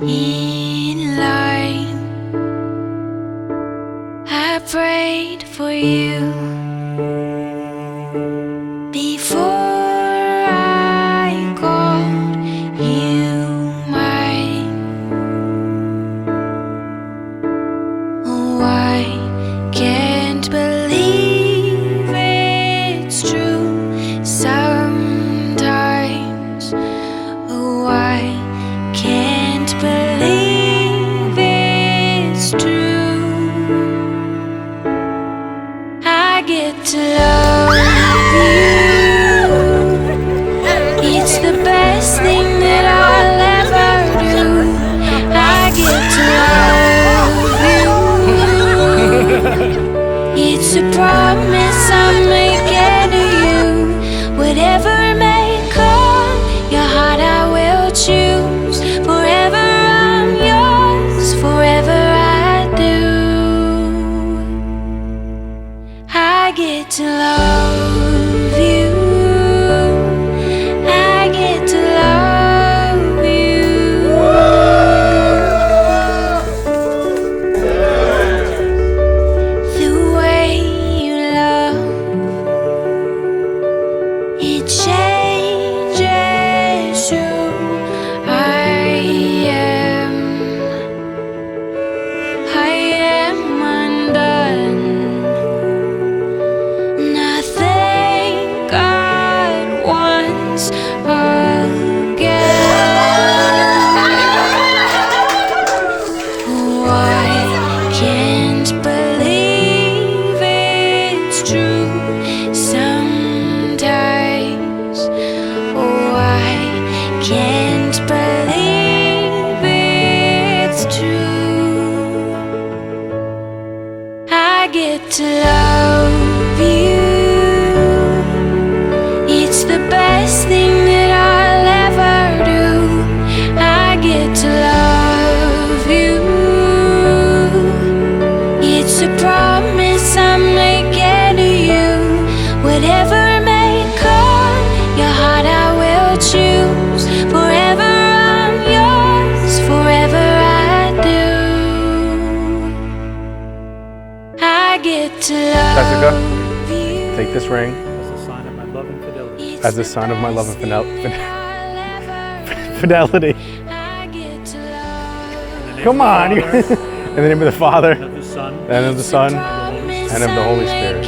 in line. I prayed for you before I called you mine. Oh, I can't believe it's true sometimes. Oh, I can't believe it's true. I get to love you. It's the best thing that I'll ever do. I get to love you. It's a promise I'm making to you. Whatever may come, your heart I will choose. Forever I'm yours, forever I do. I get to love you. I get to love you. The way you love, it changes who I am. I am undone. Nothing God wants again. Oh, I can't believe it's true sometimes. Oh, I can't believe it's true. I get to love you. It's the best thing that I'll ever do. I get to love you. It's a promise I'm making to you. Whatever may come, your heart I will choose. Forever I'm yours, forever I do. I get to Jessica, love you. take this ring As a sign of my love and fidelity. as a sign of my love and fidelity. Come on. In the name of the Father, And of the Son. and of the Son, and of the Holy Spirit.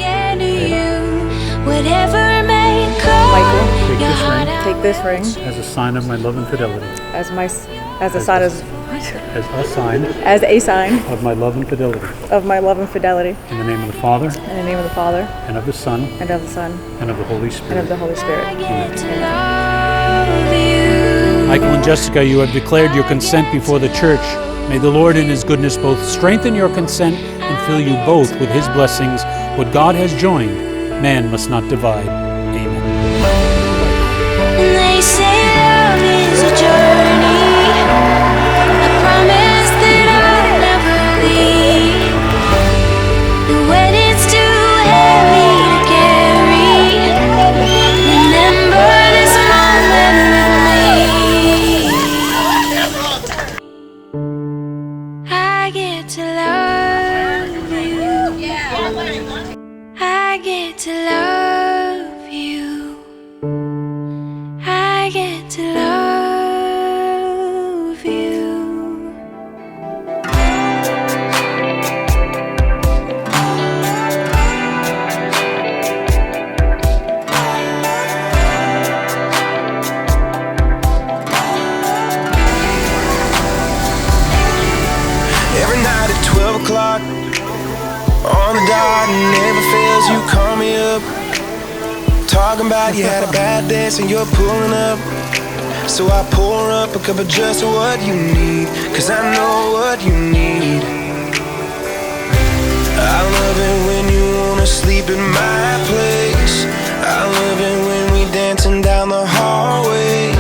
Whatever may come, Michael, Take this ring take this ring as a sign of my love and fidelity. as a sign As a sign of my love and fidelity. in the name of the Father, In the name of the Father, and of the Son, and of the Son, and of the Holy and Spirit. of the Holy Spirit. Michael and Jessica, you have declared your consent before the church. May the Lord in his goodness both strengthen your consent and fill you both with his blessings. What God has joined, man must not divide. Amen. They say love is a journey, a promise that I'll never leave. And when it's too heavy to carry, remember this moment with me. I get to love you. I get to love you. I get to love you. Every night at 12 o'clock, on the dot, never fails, you call me up. Talking about you had a bad day, so you're pulling up. So I pour up a cup of just what you need, cause I know what you need. I love it when you wanna sleep at my place. I love it when we dancing down the hallway.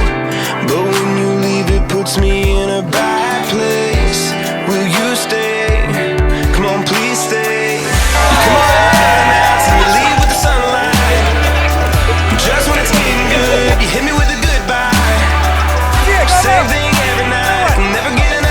But when you leave, it puts me in a bad place. Will you stay? Come on, please stay. Come on out till you leave with the sunlight. Just when it's getting good, you hit me with a goodbye. Same thing every night, I can never get enough.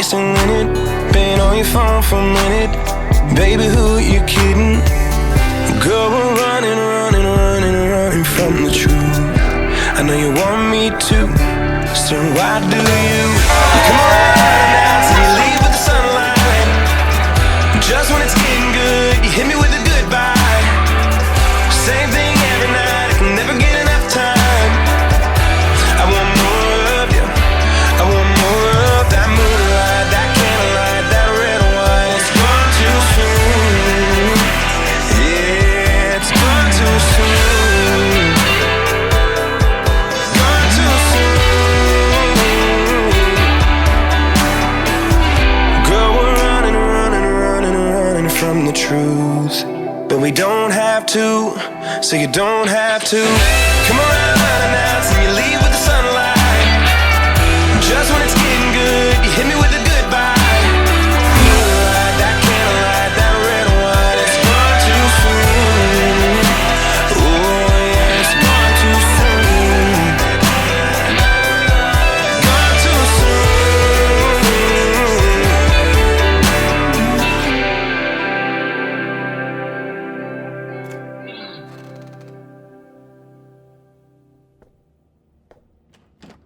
chasing in it. Been on your phone for a minute. Baby, who you kidding? Girl, we're running, running, running, running from the truth. I know you want me to, so why do you come around now till you leave with the sunlight? Just when it's getting good, you hit me with a goodbye. Same thing every night, I can never get enough time. I want more of you, I want more of that moonlight, that candlelight, that red and white. It's gone too soon, yeah, it's gone too soon. Gone too soon. Girl, we're running, running, running, running from the truth. But we don't have to, so you don't have to come around now.